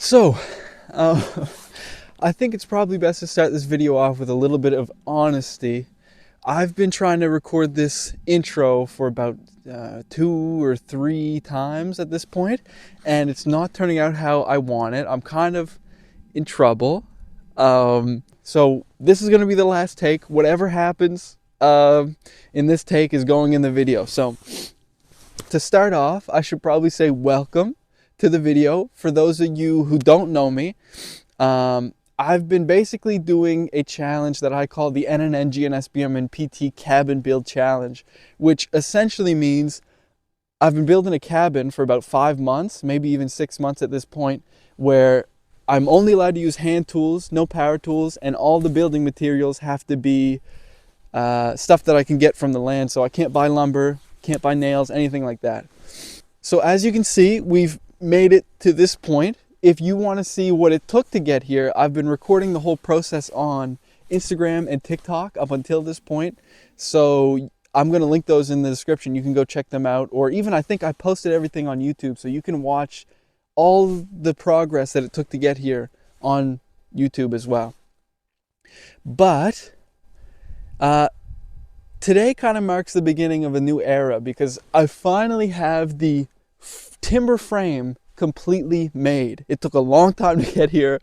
So, uh, I think it's probably best to start this video off with a little bit of honesty. I've been trying to record this intro for about 2 or 3 times at this point, and it's not turning out how I want it. I'm kind of in trouble. So this is going to be the last take. Whatever happens in this take is going in the video. So to start off, I should probably say welcome to the video. For those of you who don't know me, I've been basically doing a challenge that I call the NNNGNSBMNPT Cabin Build Challenge, which essentially means I've been building a cabin for about 5 months, maybe even 6 months at this point, where I'm only allowed to use hand tools, no power tools, and all the building materials have to be stuff that I can get from the land. So I can't buy lumber, can't buy nails, anything like that. So as you can see, we've made it to this point. If you want to see what it took to get here, I've been recording the whole process on Instagram and TikTok up until this point. So I'm going to link those in the description. You can go check them out. Or even I think I posted everything on YouTube, so you can watch all the progress that it took to get here on YouTube as well. But today kind of marks the beginning of a new era, because I finally have the timber frame completely made. It took a long time to get here,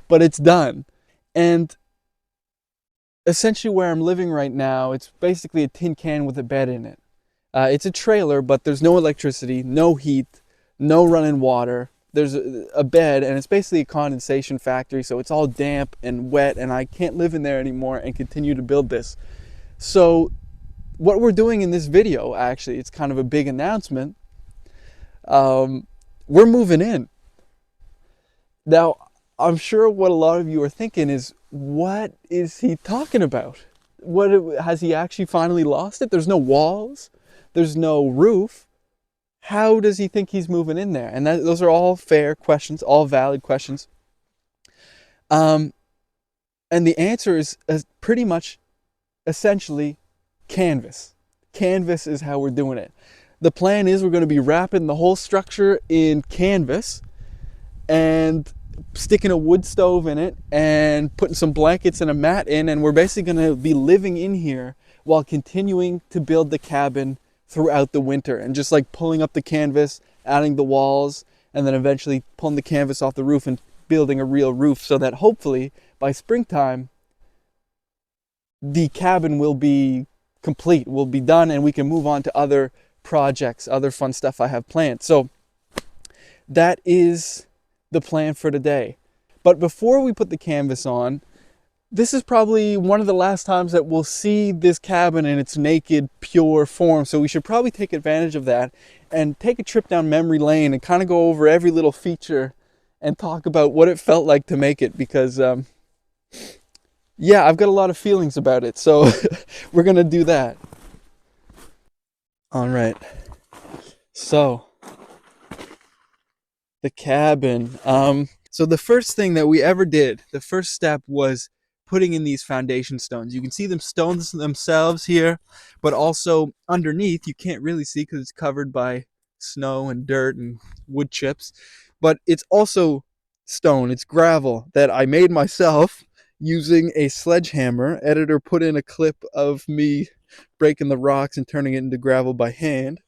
but it's done. And essentially where I'm living right now, it's basically a tin can with a bed in it. It's a trailer, but there's no electricity, no heat, no running water. There's a bed, and it's basically a condensation factory, so it's all damp and wet, and I can't live in there anymore and continue to build this. So what we're doing in this video, actually, it's kind of a big announcement. We're moving in. Now, I'm sure what a lot of you are thinking is, what is he talking about? What has he actually finally lost it? There's no walls, there's no roof. How does he think he's moving in there? And those are all fair questions, all valid questions. And the answer is pretty much essentially canvas. Canvas is how we're doing it. The plan is we're going to be wrapping the whole structure in canvas and sticking a wood stove in it and putting some blankets and a mat in, and we're basically going to be living in here while continuing to build the cabin throughout the winter, and just like pulling up the canvas, adding the walls, and then eventually pulling the canvas off the roof and building a real roof, so that hopefully by springtime the cabin will be complete, will be done, and we can move on to other projects, other fun stuff I have planned. So that is the plan for today. But before we put the canvas on, this is probably one of the last times that we'll see this cabin in its naked, pure form. So we should probably take advantage of that and take a trip down memory lane and kind of go over every little feature and talk about what it felt like to make it, because yeah, I've got a lot of feelings about it. So we're gonna do that. All right, so the cabin. So the first thing that we ever did, the first step, was putting in these foundation stones. You can see them stones themselves here, but also underneath you can't really see because it's covered by snow and dirt and wood chips. But it's also stone, it's gravel that I made myself using a sledgehammer. Editor put in a clip of me breaking the rocks and turning it into gravel by hand.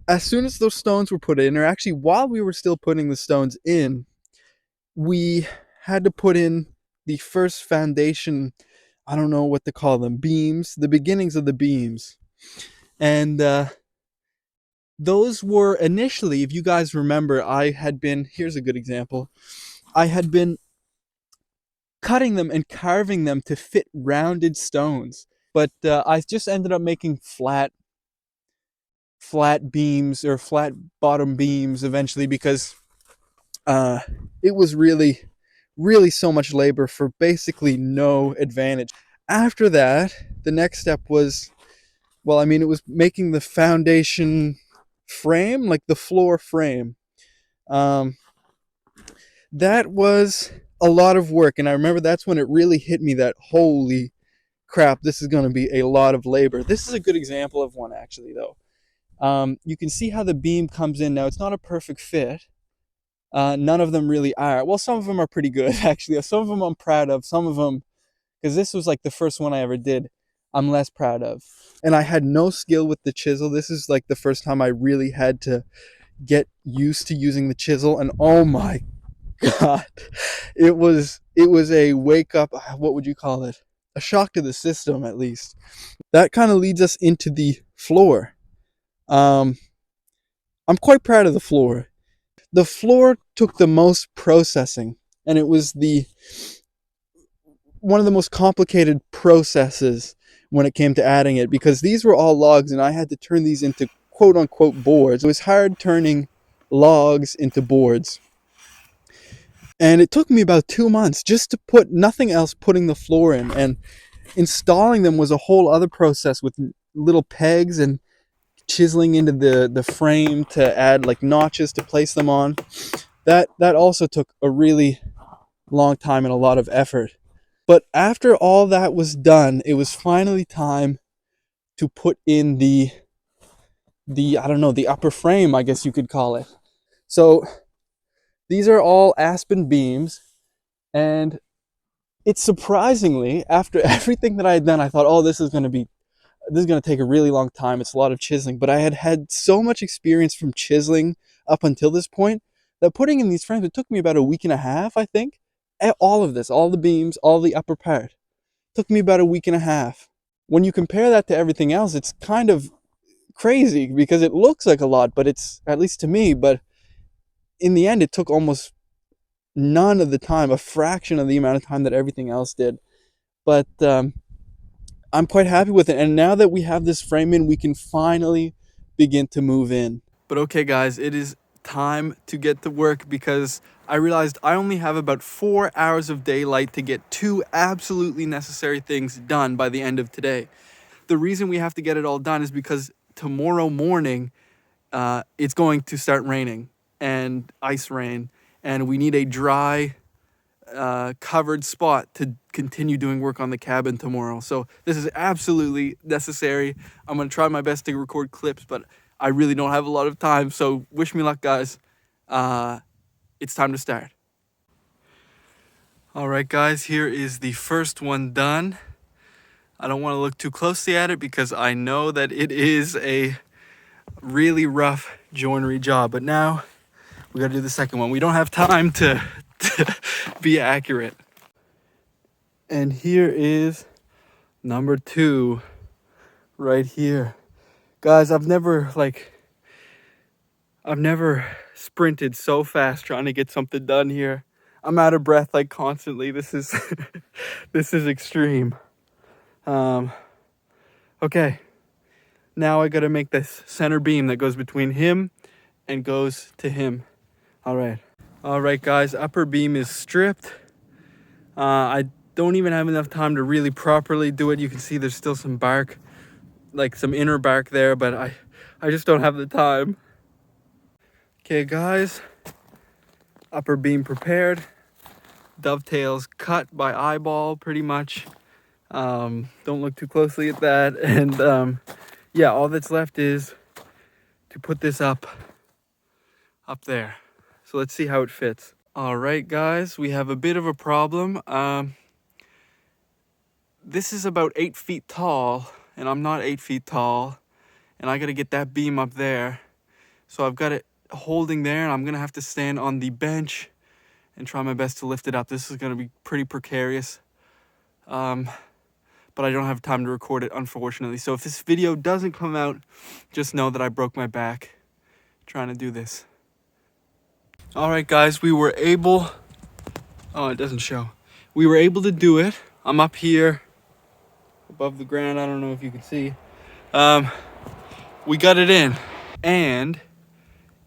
As soon as those stones were put in, or actually while we were still putting the stones in, we had to put in the first foundation, I don't know what to call them, beams, the beginnings of the beams. And those were initially, if you guys remember, here's a good example, I had been cutting them and carving them to fit rounded stones, but I just ended up making flat beams, or flat bottom beams eventually, because it was really so much labor for basically no advantage. After that, the next step was, well, I mean, it was making the foundation frame, like the floor frame. That was a lot of work, and I remember that's when it really hit me that, holy crap, this is going to be a lot of labor. This is a good example of one, actually, though. You can see how the beam comes in. Now, it's not a perfect fit. None of them really are. Well, some of them are pretty good, actually. Some of them I'm proud of. Some of them, because this was like the first one I ever did, I'm less proud of. And I had no skill with the chisel. This is like the first time I really had to get used to using the chisel. And oh my God, it was a wake up. What would you call it? A shock to the system, at least. That kind of leads us into the floor. I'm quite proud of the floor. The floor took the most processing, and it was one of the most complicated processes when it came to adding it, because these were all logs and I had to turn these into quote unquote boards. It was hard turning logs into boards. And it took me about 2 months just to put nothing else, putting the floor in, and installing them was a whole other process with little pegs and chiseling into the frame to add like notches to place them on. That also took a really long time and a lot of effort. But after all that was done, it was finally time to put in the I don't know, the upper frame, I guess you could call it. So these are all aspen beams, and it's surprisingly, after everything that I had done, I thought, oh, this is going to take a really long time. It's a lot of chiseling. But I had so much experience from chiseling up until this point that putting in these frames, it took me about a week and a half, I think. All of this, all the beams, all the upper part, took me about a week and a half. When you compare that to everything else, it's kind of crazy because it looks like a lot, but it's, at least to me, but in the end, it took almost none of the time, a fraction of the amount of time that everything else did. But I'm quite happy with it. And now that we have this frame in, we can finally begin to move in. But okay, guys, it is time to get to work because I realized I only have about 4 hours of daylight to get 2 absolutely necessary things done by the end of today. The reason we have to get it all done is because tomorrow morning it's going to start raining, and ice rain, and we need a dry covered spot to continue doing work on the cabin tomorrow. So this is absolutely necessary. I'm going to try my best to record clips, but I really don't have a lot of time, so wish me luck, guys. It's time to start. All right, guys, here is the first one done. I don't want to look too closely at it because I know that it is a really rough joinery job, but now we got to do the second one. We don't have time to be accurate. And here is number 2 right here. Guys, I've never sprinted so fast trying to get something done here. I'm out of breath like constantly. This is this is extreme. Okay. Now I got to make this center beam that goes between him and goes to him. All right, guys, upper beam is stripped. I don't even have enough time to really properly do it. You can see there's still some bark, like some inner bark there, but I just don't have the time. Okay, guys, upper beam prepared. Dovetails cut by eyeball pretty much. Don't look too closely at that. And yeah, all that's left is to put this up there. So let's see how it fits. All right, guys, we have a bit of a problem. This is about 8 feet tall, and I'm not 8 feet tall, and I gotta get that beam up there. So I've got it holding there, and I'm gonna have to stand on the bench and try my best to lift it up. This is gonna be pretty precarious, but I don't have time to record it, unfortunately. So if this video doesn't come out, just know that I broke my back trying to do this. All right, guys, we were able, oh, it doesn't show. We were able to do it. I'm up here above the ground. I don't know if you can see. We got it in, and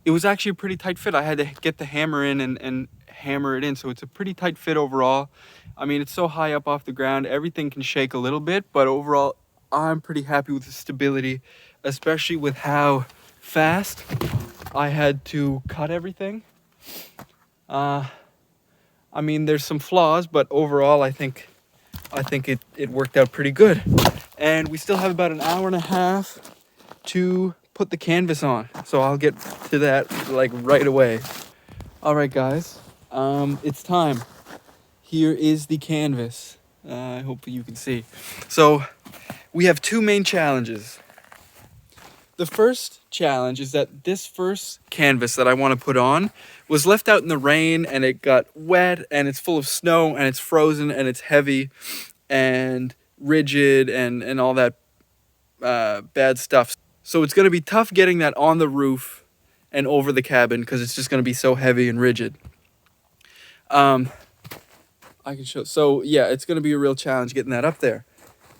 it was actually a pretty tight fit. I had to get the hammer in and hammer it in, so it's a pretty tight fit overall. I mean, it's so high up off the ground, everything can shake a little bit, but overall, I'm pretty happy with the stability, especially with how fast I had to cut everything. I mean, there's some flaws, but overall, I think it worked out pretty good. And we still have about an hour and a half to put the canvas on. So I'll get to that like right away. All right, guys, it's time. Here is the canvas. I hope you can see. So we have two main challenges. The first challenge is that this first canvas that I want to put on was left out in the rain, and it got wet, and it's full of snow, and it's frozen, and it's heavy and rigid and all that bad stuff. So it's going to be tough getting that on the roof and over the cabin because it's just going to be so heavy and rigid. I can show. So yeah, it's going to be a real challenge getting that up there.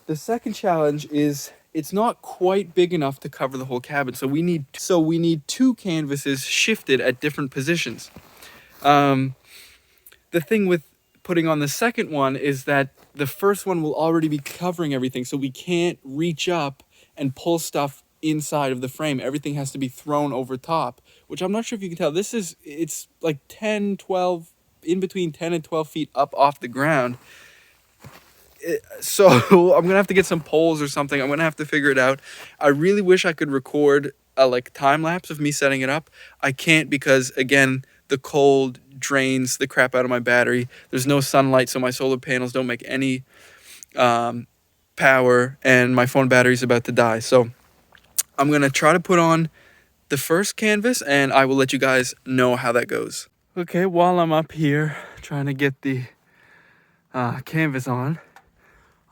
The second challenge is it's not quite big enough to cover the whole cabin. So we need two canvases shifted at different positions. The thing with putting on the second one is that the first one will already be covering everything. So we can't reach up and pull stuff inside of the frame. Everything has to be thrown over top, which I'm not sure if you can tell. It's like 10, 12, in between 10 and 12 feet up off the ground. So I'm gonna have to get some poles or something. I'm gonna have to figure it out. I really wish I could record a like time lapse of me setting it up. I can't because again, the cold drains the crap out of my battery. There's no sunlight, so my solar panels don't make any power, and my phone battery is about to die. So I'm gonna try to put on the first canvas, and I will let you guys know how that goes. Okay, while I'm up here trying to get the canvas on,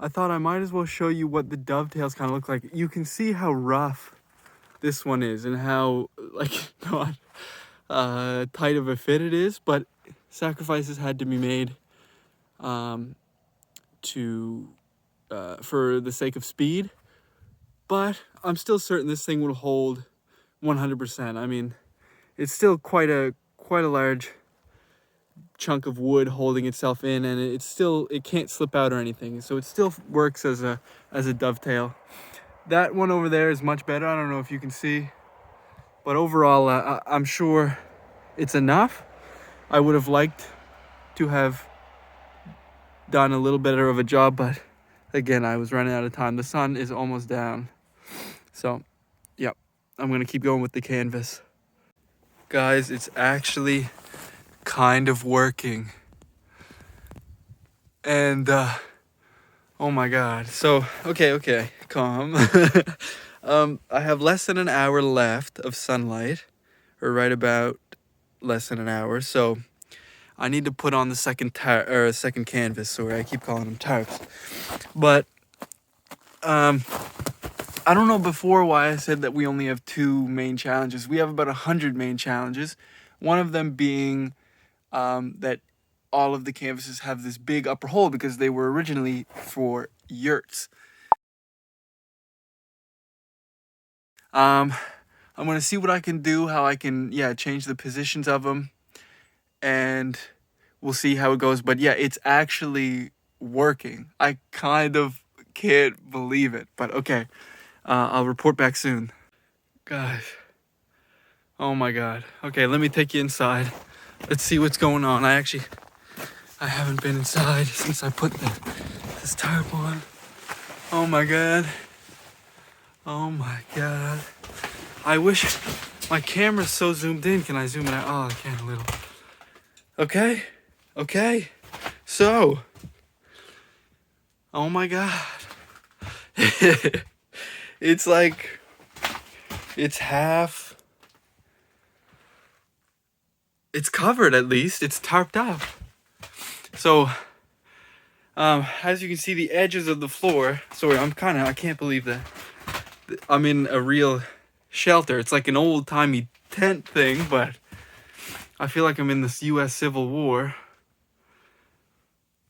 I thought I might as well show you what the dovetails kind of look like. You can see how rough this one is and how like not tight of a fit it is, but sacrifices had to be made for the sake of speed. But I'm still certain this thing will hold 100%. I mean, it's still quite a large chunk of wood holding itself in, and it can't slip out or anything, so it still works as a dovetail. That one over there is much better. I don't know if you can see, but overall I'm sure it's enough. I would have liked to have done a little better of a job, but again, I was running out of time. The sun is almost down, so yeah, I'm gonna keep going with the canvas. Guys, it's actually kind of working, and oh my god. So okay, calm. I have less than an hour left of sunlight, or right about less than an hour, so I need to put on the second canvas. Sorry, I keep calling them tarps, but I don't know before why I said that we only have two main challenges. We have about 100 main challenges, one of them being that all of the canvases have this big upper hole because they were originally for yurts. I'm gonna see what I can do, how I can change the positions of them, and we'll see how it goes. But yeah, it's actually working. I kind of can't believe it, but okay, I'll report back soon. Guys, oh my god. Okay, let me take you inside. Let's see what's going on. I haven't been inside since I put this tarp on. Oh my god. Oh my god. I wish my camera's so zoomed in. Can I zoom it out? Oh, I can a little. Okay. So, oh my god. It's like, it's half. It's covered at least. It's tarped up. So, as you can see, the edges of the floor. Sorry, I can't believe that I'm in a real shelter. It's like an old-timey tent thing, but I feel like I'm in this U.S. Civil War.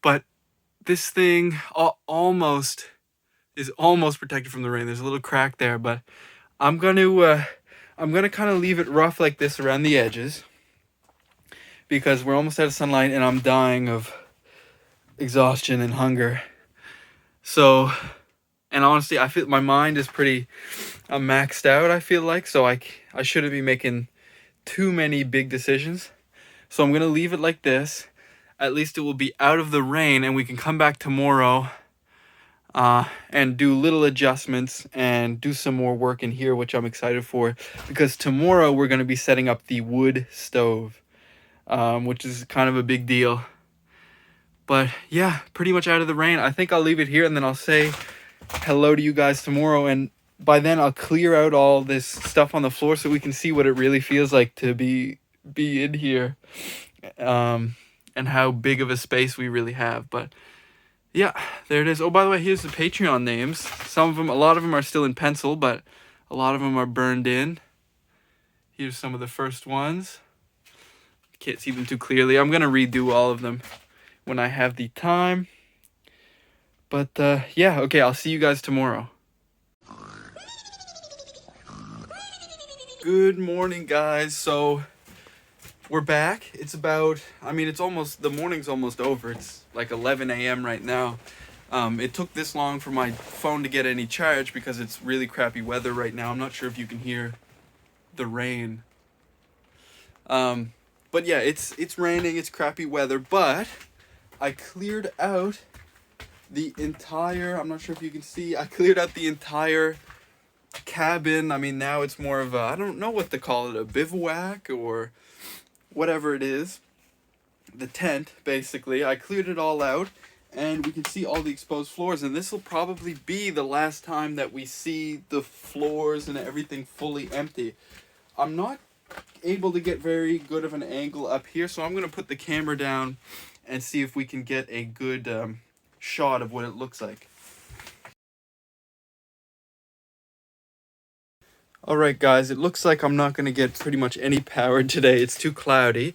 But this thing is almost protected from the rain. There's a little crack there, but I'm gonna kind of leave it rough like this around the edges because we're almost out of sunlight and I'm dying of exhaustion and hunger. So, and honestly, I feel my mind is pretty maxed out, I feel like, so I shouldn't be making too many big decisions. So I'm gonna leave it like this. At least it will be out of the rain and we can come back tomorrow and do little adjustments and do some more work in here, which I'm excited for, because tomorrow we're going to be setting up the wood stove, which is kind of a big deal. But yeah, pretty much out of the rain. I think I'll leave it here, and then I'll say hello to you guys tomorrow, and by then I'll clear out all this stuff on the floor so we can see what it really feels like to be in here, and how big of a space we really have. But yeah, there it is. Oh, by the way, here's the Patreon names. Some of them, a lot of them are still in pencil, but a lot of them are burned in. Here's some of the first ones. Can't see them too clearly. I'm gonna redo all of them when I have the time. But yeah, okay, I'll see you guys tomorrow. Good morning, guys. So we're back. It's about, it's almost, the morning's almost over. It's like 11 a.m. right now. It took this long for my phone to get any charge because it's really crappy weather right now. I'm not sure if you can hear the rain. But yeah, it's raining, it's crappy weather, but I cleared out the entire, I'm not sure if you can see, I cleared out the entire cabin. Now it's more of a, I don't know what to call it, a bivouac or whatever it is. The tent, basically. I cleared it all out, and we can see all the exposed floors, and this will probably be the last time that we see the floors and everything fully empty. I'm not able to get very good of an angle up here, so I'm going to put the camera down and see if we can get a good shot of what it looks like. Alright guys, it looks like I'm not going to get pretty much any power today. It's too cloudy,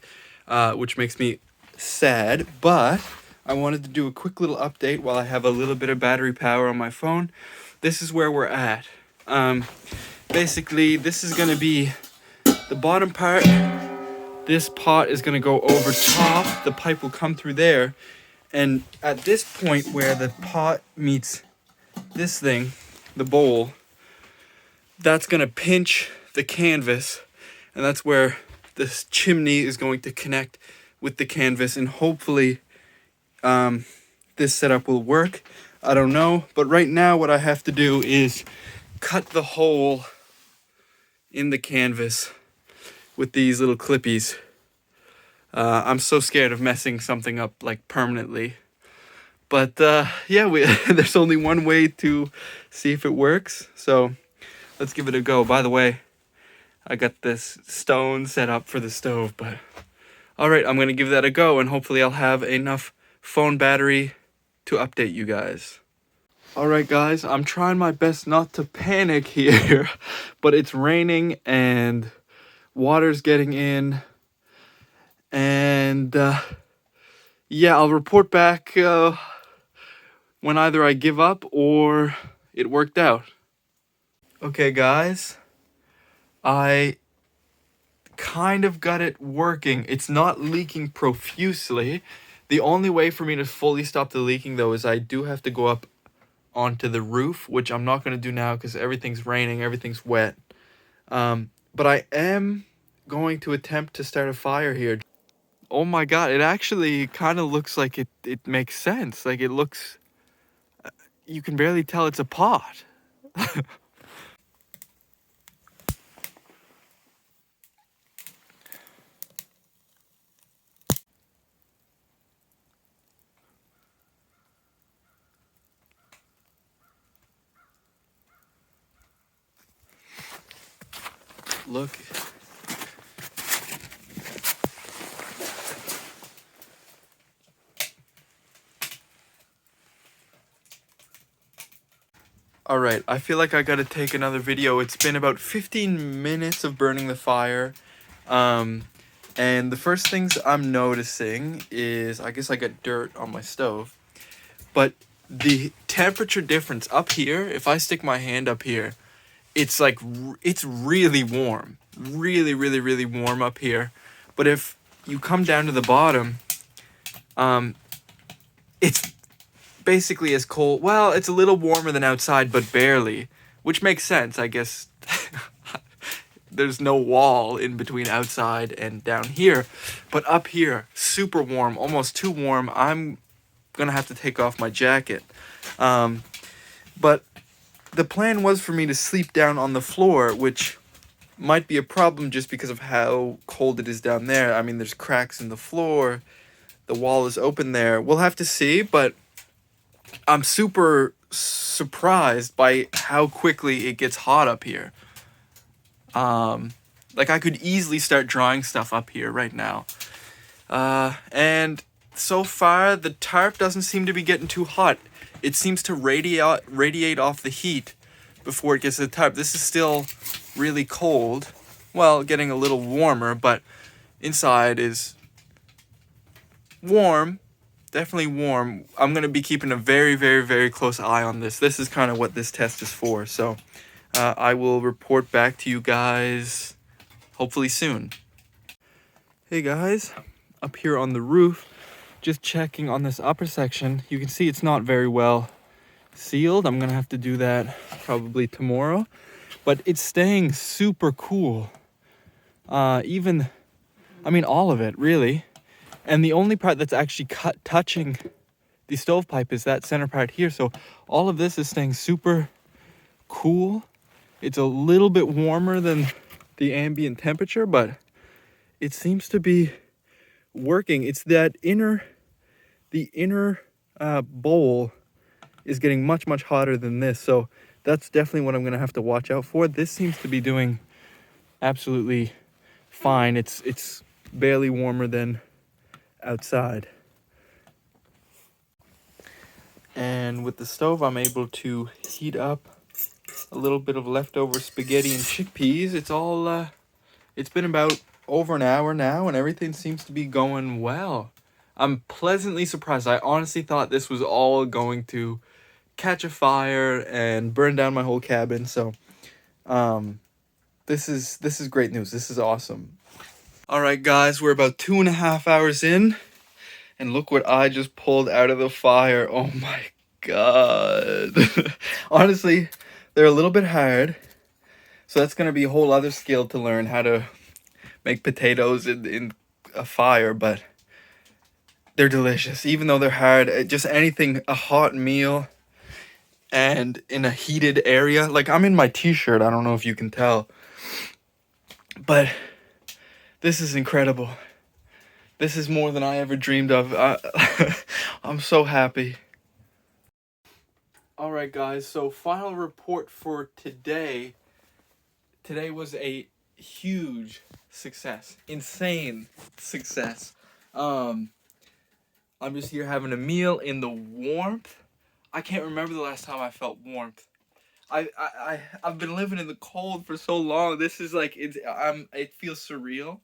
which makes me sad, but I wanted to do a quick little update while I have a little bit of battery power on my phone. This is where we're at. Basically, this is going to be the bottom part. This pot is going to go over top. The pipe will come through there. And at this point where the pot meets this thing, the bowl, that's going to pinch the canvas. And that's where this chimney is going to connect with the canvas. And hopefully this setup will work. I don't know. But right now what I have to do is cut the hole in the canvas with these little clippies. I'm so scared of messing something up like permanently. But yeah, there's only one way to see if it works. So let's give it a go. By the way, I got this stone set up for the stove, but alright, I'm going to give that a go, and hopefully I'll have enough phone battery to update you guys. Alright guys, I'm trying my best not to panic here, but it's raining and water's getting in, and yeah, I'll report back when either I give up or it worked out. Okay guys, I kind of got it working. It's not leaking profusely. The only way for me to fully stop the leaking though is I do have to go up onto the roof, which I'm not going to do now because everything's raining, everything's wet. But I am going to attempt to start a fire here. Oh my god, it actually kind of looks like it makes sense. Like it looks, you can barely tell it's a pot. Look. Alright, I feel like I gotta take another video. It's been about 15 minutes of burning the fire. And the first things I'm noticing is, I guess I got dirt on my stove. But the temperature difference up here, if I stick my hand up here, it's like, it's really warm. Really, really, really warm up here. But if you come down to the bottom, it's basically as cold. Well, it's a little warmer than outside, but barely. Which makes sense, I guess. There's no wall in between outside and down here. But up here, super warm, almost too warm. I'm gonna have to take off my jacket. But the plan was for me to sleep down on the floor, which might be a problem just because of how cold it is down there. I mean, there's cracks in the floor, the wall is open there. We'll have to see, but I'm super surprised by how quickly it gets hot up here. Like, I could easily start drying stuff up here right now. And so far, the tarp doesn't seem to be getting too hot. It seems to radiate off the heat before it gets to the tarp. This is still really cold. Well, getting a little warmer, but inside is warm. Definitely warm. I'm going to be keeping a very, very, very close eye on this. This is kind of what this test is for. So I will report back to you guys hopefully soon. Hey guys, up here on the roof, just checking on this upper section. You can see it's not very well sealed. I'm going to have to do that probably tomorrow. But it's staying super cool. I mean, all of it, really. And the only part that's actually touching the stovepipe is that center part here. So all of this is staying super cool. It's a little bit warmer than the ambient temperature, but it seems to be working. It's that the inner bowl is getting much, much hotter than this. So that's definitely what I'm going to have to watch out for. This seems to be doing absolutely fine. It's barely warmer than outside. And with the stove, I'm able to heat up a little bit of leftover spaghetti and chickpeas. It's been about over an hour now, and everything seems to be going well. I'm pleasantly surprised. I honestly thought this was all going to catch a fire and burn down my whole cabin. So this is great news. This is awesome. All right, guys, we're about 2.5 hours in, and look what I just pulled out of the fire. Oh my god. Honestly, they're a little bit hard, so that's gonna be a whole other skill to learn, how to make potatoes in a fire, but they're delicious. Even though they're hard, just anything, a hot meal and in a heated area. Like, I'm in my t-shirt, I don't know if you can tell, but this is incredible. This is more than I ever dreamed of. I'm so happy. Alright guys, so final report for today. Today was a huge success. Insane success. I'm just here having a meal in the warmth. I can't remember the last time I felt warmth. I've been living in the cold for so long. This is like, it feels surreal.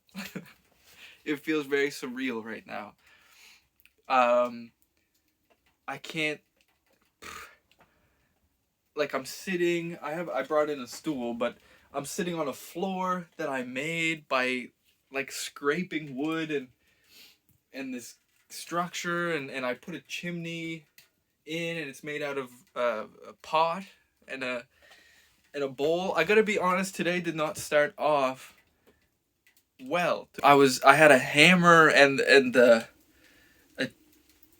It feels very surreal right now. I can't, like, I'm sitting, I brought in a stool, but I'm sitting on a floor that I made by like scraping wood and this structure, and I put a chimney in, and it's made out of a pot and a bowl. I gotta be honest, today did not start off well. I had a hammer and a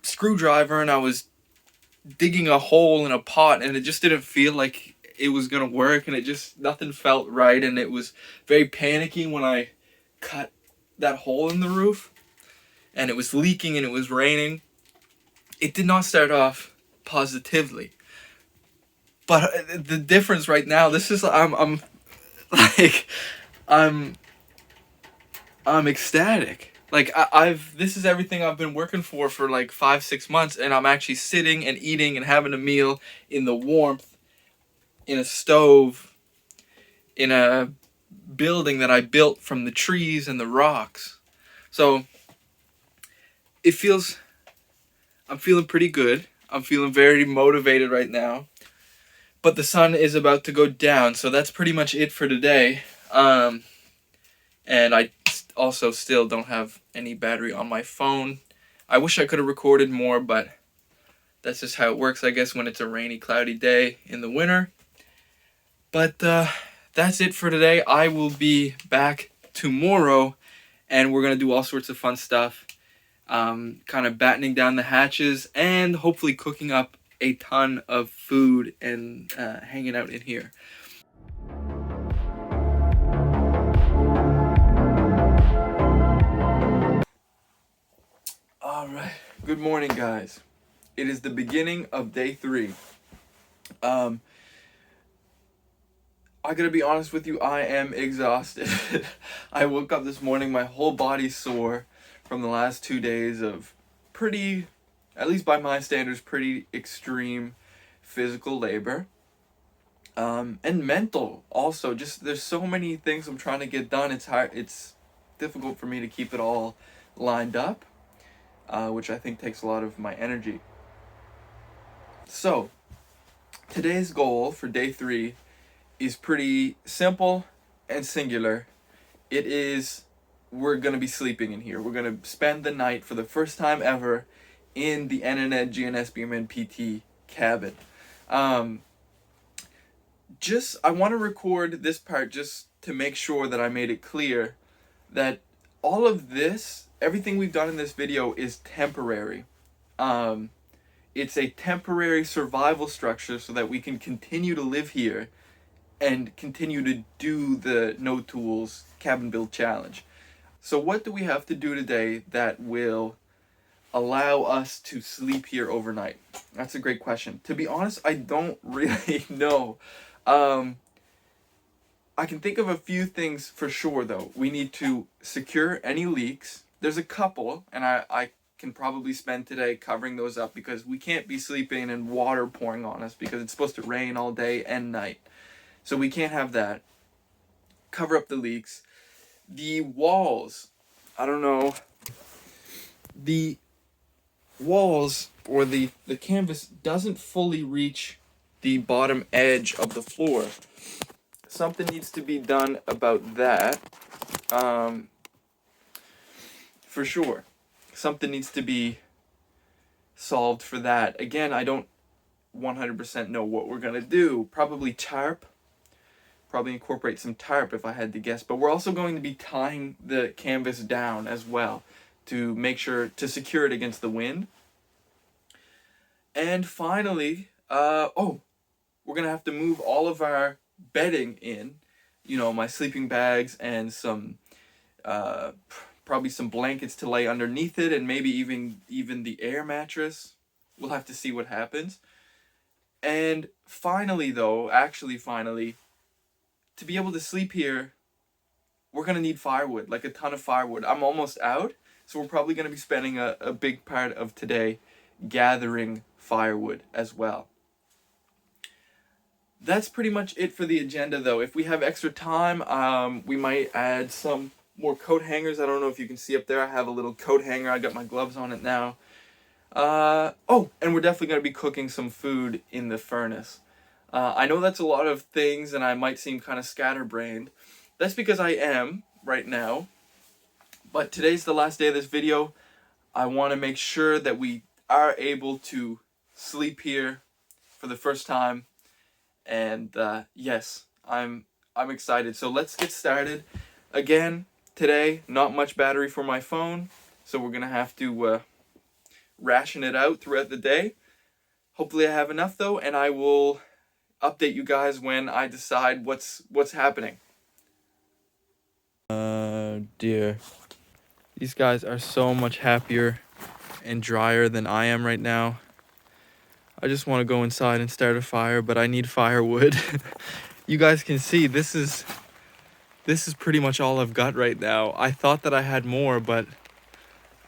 screwdriver, and I was digging a hole in a pot, and it just didn't feel like it was gonna work, and nothing felt right, and it was very panicky when I cut that hole in the roof, and it was leaking and it was raining. It did not start off positively, but the difference right now, this is, I'm ecstatic. Like, this is everything I've been working for like 5-6 months, and I'm actually sitting and eating and having a meal in the warmth, in a stove, in a building that I built from the trees and the rocks. So I'm feeling pretty good. I'm feeling very motivated right now. But the sun is about to go down, so that's pretty much it for today. And I also still don't have any battery on my phone. I wish I could have recorded more, but that's just how it works, I guess, when it's a rainy, cloudy day in the winter. But that's it for today. I will be back tomorrow, and we're going to do all sorts of fun stuff. Kind of battening down the hatches and hopefully cooking up a ton of food and hanging out in here. All right. Good morning, guys. It is the beginning of day 3. I gotta be honest with you, I am exhausted. I woke up this morning, my whole body's sore from the last 2 days of pretty, at least by my standards, pretty extreme physical labor. And mental also. Just there's so many things I'm trying to get done. It's hard. It's difficult for me to keep it all lined up, which I think takes a lot of my energy. So today's goal for day 3 is pretty simple and singular. It is, we're gonna be sleeping in here. We're gonna spend the night for the first time ever in the NNNGNSBMNPT cabin. I want to record this part just to make sure that I made it clear that all of this, everything we've done in this video is temporary. It's a temporary survival structure so that we can continue to live here and continue to do the no tools cabin build challenge. So what do we have to do today that will allow us to sleep here overnight? That's a great question. To be honest, I don't really know. I can think of a few things for sure though. We need to secure any leaks. There's a couple, and I can probably spend today covering those up because we can't be sleeping and water pouring on us because it's supposed to rain all day and night. So we can't have that. Cover up the leaks. The walls, I don't know. The walls or the canvas doesn't fully reach the bottom edge of the floor. Something needs to be done about that. For sure. Something needs to be solved for that. Again, I don't 100% know what we're going to do. Probably tarp. Probably incorporate some tarp if I had to guess. But we're also going to be tying the canvas down as well to make sure to secure it against the wind. And finally, we're going to have to move all of our bedding in. You know, my sleeping bags and some probably some blankets to lay underneath it, and maybe even the air mattress. We'll have to see what happens. And finally, to be able to sleep here, we're gonna need firewood, like a ton of firewood. I'm almost out, so we're probably gonna be spending a big part of today gathering firewood as well. That's pretty much it for the agenda though. If we have extra time, we might add some more coat hangers. I don't know if you can see up there, I have a little coat hanger. I got my gloves on it now. And we're definitely going to be cooking some food in the furnace. I know that's a lot of things and I might seem kind of scatterbrained. That's because I am right now. But today's the last day of this video. I want to make sure that we are able to sleep here for the first time. And yes, I'm excited. So let's get started. Again, today, not much battery for my phone, so we're gonna have to ration it out throughout the day. Hopefully I have enough though, and I will update you guys when I decide what's happening. Dear. These guys are so much happier and drier than I am right now. I just want to go inside and start a fire, but I need firewood. You guys can see this is pretty much all I've got right now. I thought that I had more, but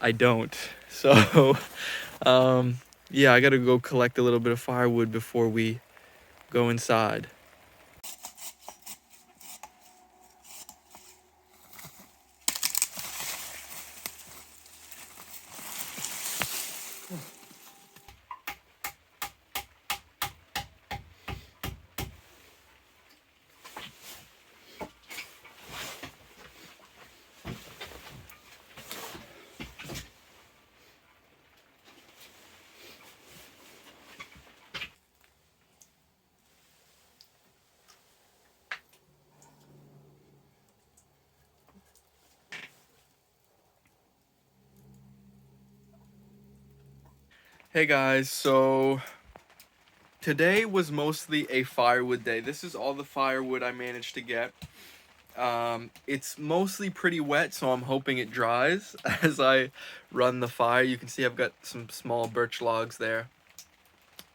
I don't. So, yeah, I gotta go collect a little bit of firewood before we go inside. Hey guys, so today was mostly a firewood day. This is all the firewood I managed to get. It's mostly pretty wet, so I'm hoping it dries as I run the fire. You can see I've got some small birch logs there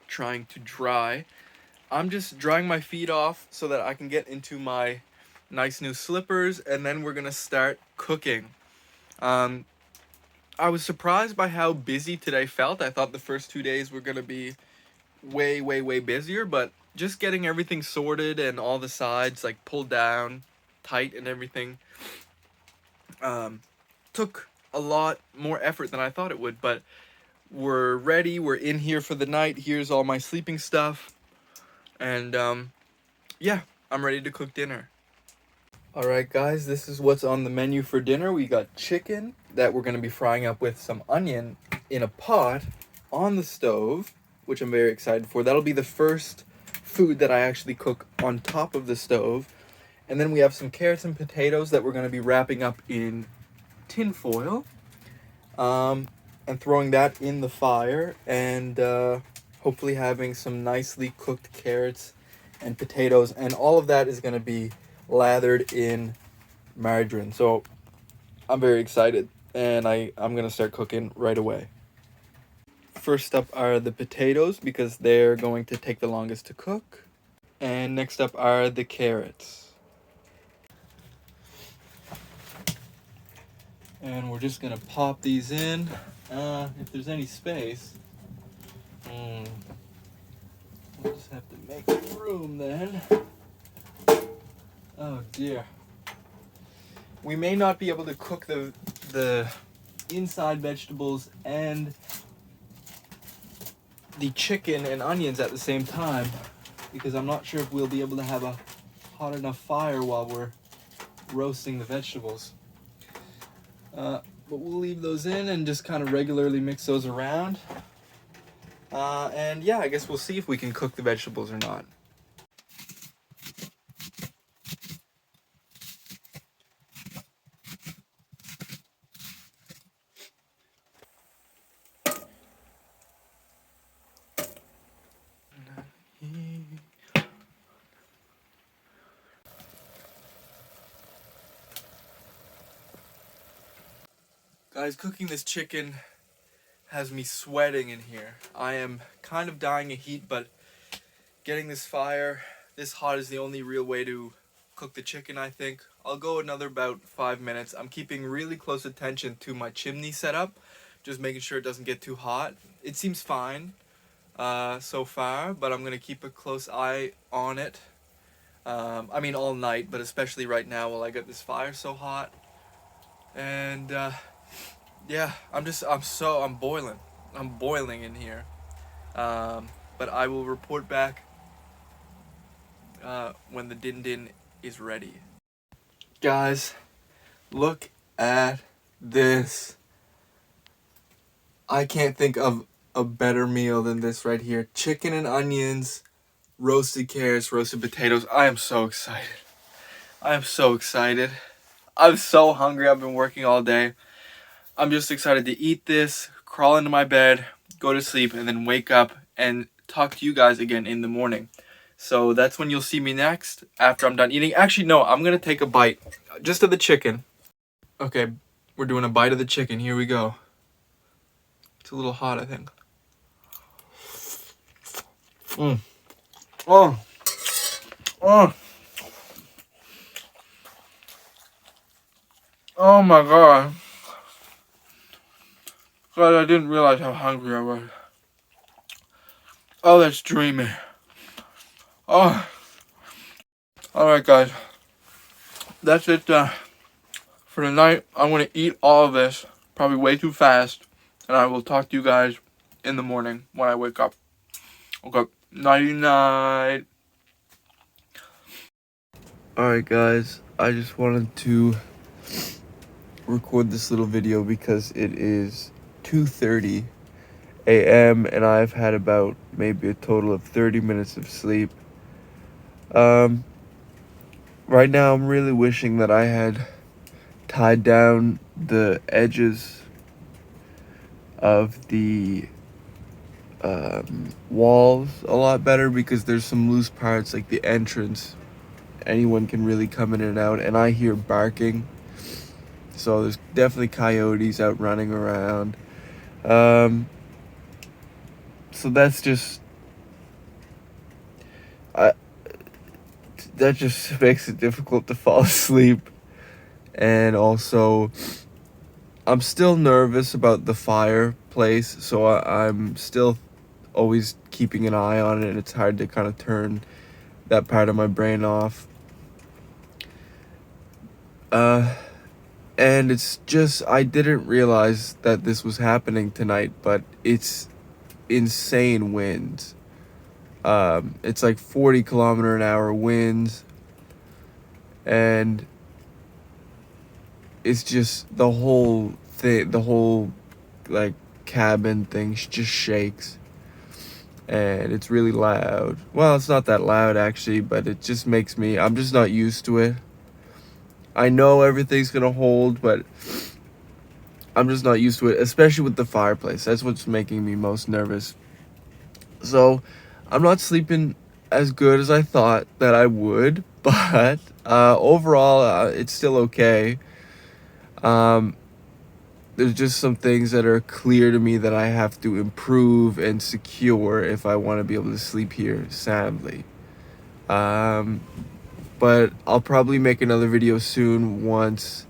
trying to dry. I'm just drying my feet off so that I can get into my nice new slippers, and then we're gonna start cooking. Um, I was surprised by how busy today felt. I thought the first 2 days were gonna be way, way, way busier, but just getting everything sorted and all the sides like pulled down tight and everything took a lot more effort than I thought it would. But we're ready. We're in here for the night. Here's all my sleeping stuff, and yeah, I'm ready to cook dinner. All right, guys, this is what's on the menu for dinner. We got chicken that we're going to be frying up with some onion in a pot on the stove, which I'm very excited for. That'll be the first food that I actually cook on top of the stove. And then we have some carrots and potatoes that we're going to be wrapping up in tin foil, and throwing that in the fire, and hopefully having some nicely cooked carrots and potatoes, and all of that is going to be lathered in margarine. So I'm very excited, and I'm going to start cooking right away. First up are the potatoes because they're going to take the longest to cook, and next up are the carrots. And we're just gonna pop these in, if there's any space. We'll just have to make room then. Oh dear. We may not be able to cook the inside vegetables and the chicken and onions at the same time, because I'm not sure if we'll be able to have a hot enough fire while we're roasting the vegetables. But we'll leave those in and just kind of regularly mix those around. And yeah, I guess we'll see if we can cook the vegetables or not. Guys, cooking this chicken has me sweating in here. I am kind of dying of heat, but getting this fire this hot is the only real way to cook the chicken, I think. I'll go another about 5 minutes. I'm keeping really close attention to my chimney setup, just making sure it doesn't get too hot. It seems fine so far, but I'm going to keep a close eye on it. I mean all night, but especially right now while I got this fire so hot. And yeah, I'm boiling. I'm boiling in here. But I will report back when the din din is ready. Guys, look at this. I can't think of a better meal than this right here. Chicken and onions, roasted carrots, roasted potatoes. I am so excited. I am so excited. I'm so hungry. I've been working all day. I'm just excited to eat this, crawl into my bed, go to sleep, and then wake up and talk to you guys again in the morning. So that's when you'll see me next, after I'm done eating. Actually, no, I'm going to take a bite just of the chicken. Okay, we're doing a bite of the chicken. Here we go. It's a little hot, I think. Oh. Oh my god. God, I didn't realize how hungry I was. Oh, that's dreamy. Oh. Alright, guys. That's it for tonight. I'm going to eat all of this, probably way too fast, and I will talk to you guys in the morning when I wake up. Okay, nighty-night. Alright, guys. I just wanted to record this little video because it is 2:30 a.m. and I've had about maybe a total of 30 minutes of sleep. Right now I'm really wishing that I had tied down the edges of the walls a lot better because there's some loose parts like the entrance. Anyone can really come in and out, and I hear barking. So there's definitely coyotes out running around. Um, so that's just I, that just makes it difficult to fall asleep. And also, I'm still nervous about the fireplace, so I'm still always keeping an eye on it, and it's hard to kind of turn that part of my brain off. Uh, and it's just, I didn't realize that this was happening tonight, but it's insane winds. It's like 40 km/h winds, and it's just the whole thing, the whole like cabin thing just shakes, and it's really loud. Well, it's not that loud actually, but it just makes me, I'm just not used to it. I know everything's gonna hold, but I'm just not used to it, especially with the fireplace. That's what's making me most nervous. So I'm not sleeping as good as I thought that I would, but overall, it's still okay. Um, there's just some things that are clear to me that I have to improve and secure if I want to be able to sleep here soundly. Um, but I'll probably make another video soon once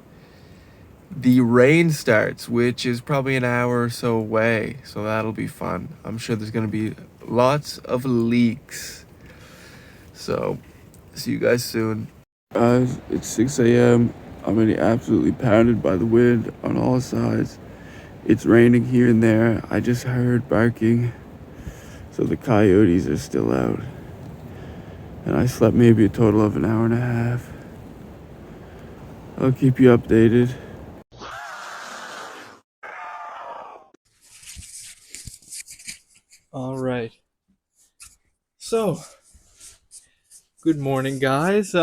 the rain starts, which is probably an hour or so away. So that'll be fun. I'm sure there's going to be lots of leaks. So, see you guys soon. It's 6 a.m. I'm getting absolutely pounded by the wind on all sides. It's raining here and there. I just heard barking, so the coyotes are still out. And I slept maybe a total of an hour and a half. I'll keep you updated. All right. So, good morning, guys.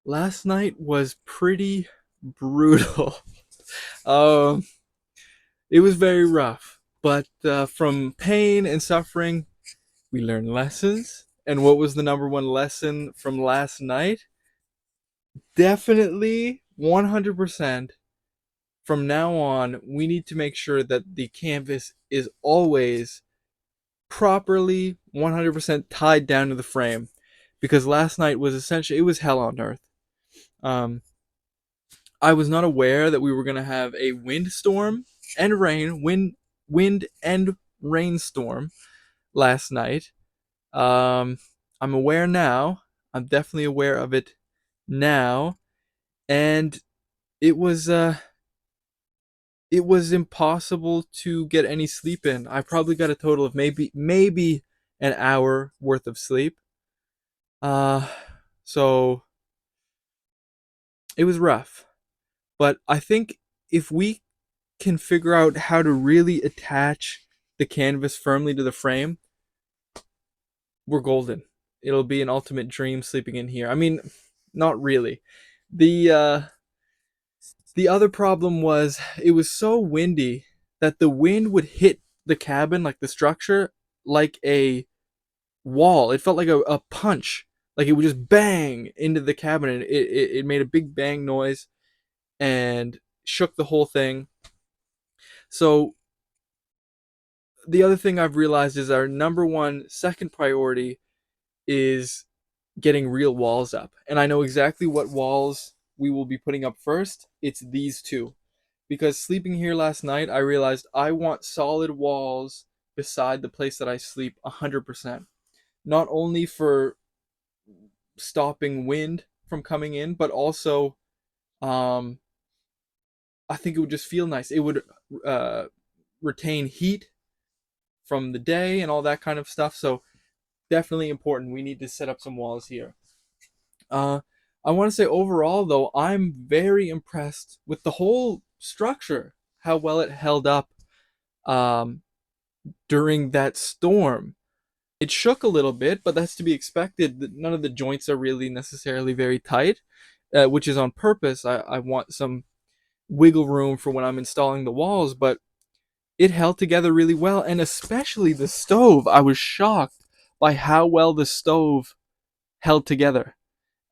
Last night was pretty brutal. um, it was very rough, but from pain and suffering, we learned lessons. And what was the number one lesson from last night? Definitely 100%. From now on, we need to make sure that the canvas is always properly 100% tied down to the frame, because last night was essentially, it was hell on earth. um, I was not aware that we were going to have a windstorm and wind and rainstorm last night. I'm aware now. I'm definitely aware of it now. And it was impossible to get any sleep in. I probably got a total of maybe an hour worth of sleep. Uh, so it was rough, but I think if we can figure out how to really attach the canvas firmly to the frame, we're golden. It'll be an ultimate dream sleeping in here. I mean, not really. The other problem was it was so windy that the wind would hit the cabin, like the structure, like a wall. It felt like a punch. Like it would just bang into the cabin, and it made a big bang noise and shook the whole thing. So the other thing I've realized is our number one second priority is getting real walls up. And I know exactly what walls we will be putting up first. It's these two. Because sleeping here last night, I realized I want solid walls beside the place that I sleep 100%. Not only for stopping wind from coming in, but also um, I think it would just feel nice. It would uh, retain heat from the day and all that kind of stuff. So definitely important. We need to set up some walls here. Uh, I want to say overall, though, I'm very impressed with the whole structure, how well it held up um, during that storm. It shook a little bit, but that's to be expected. None of the joints are really necessarily very tight, which is on purpose. I want some wiggle room for when I'm installing the walls, but it held together really well, and especially the stove. I was shocked by how well the stove held together,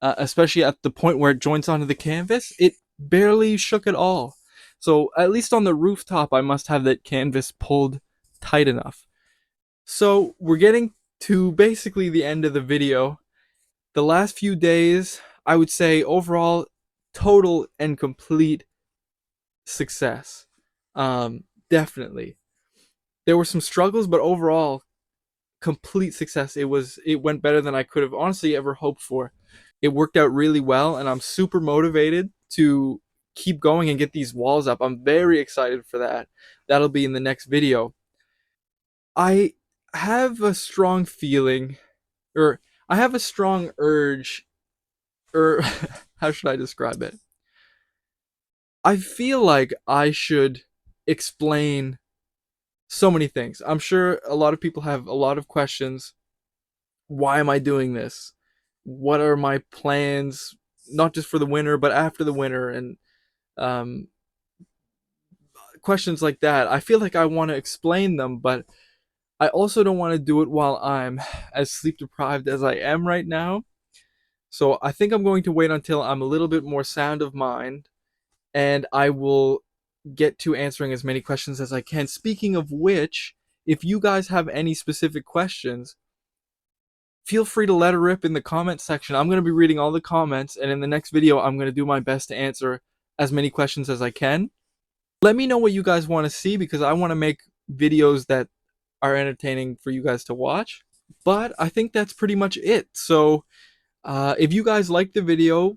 especially at the point where it joints onto the canvas. It barely shook at all. So at least on the rooftop, I must have that canvas pulled tight enough. So we're getting to basically the end of the video. The last few days, I would say overall, total and complete success. Definitely. There were some struggles, but overall, complete success. It went better than I could have honestly ever hoped for. It worked out really well, and I'm super motivated to keep going and get these walls up. I'm very excited for that. That'll be in the next video. I have a strong feeling, or I have a strong urge, or how should I describe it? I feel like I should explain so many things. I'm sure a lot of people have a lot of questions. Why am I doing this? What are my plans, not just for the winter, but after the winter? And um, questions like that. I feel like I want to explain them, but I also don't want to do it while I'm as sleep deprived as I am right now. So I think I'm going to wait until I'm a little bit more sound of mind, and I will get to answering as many questions as I can. Speaking of which, if you guys have any specific questions, feel free to let her rip in the comment section. I'm going to be reading all the comments, and in the next video, I'm going to do my best to answer as many questions as I can. Let me know what you guys want to see, because I want to make videos that are entertaining for you guys to watch. But I think that's pretty much it. So if you guys like the video,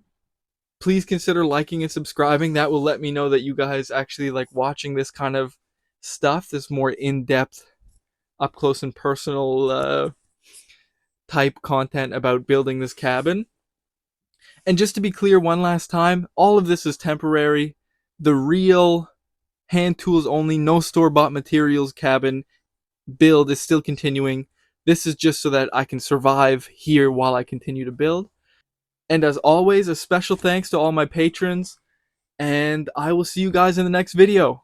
please consider liking and subscribing. That will let me know that you guys actually like watching this kind of stuff, this more in-depth, up close and personal type content about building this cabin. And just to be clear one last time, all of this is temporary. The real hand tools only, no store-bought materials cabin build is still continuing. This is just so that I can survive here while I continue to build. And as always, a special thanks to all my patrons, and I will see you guys in the next video.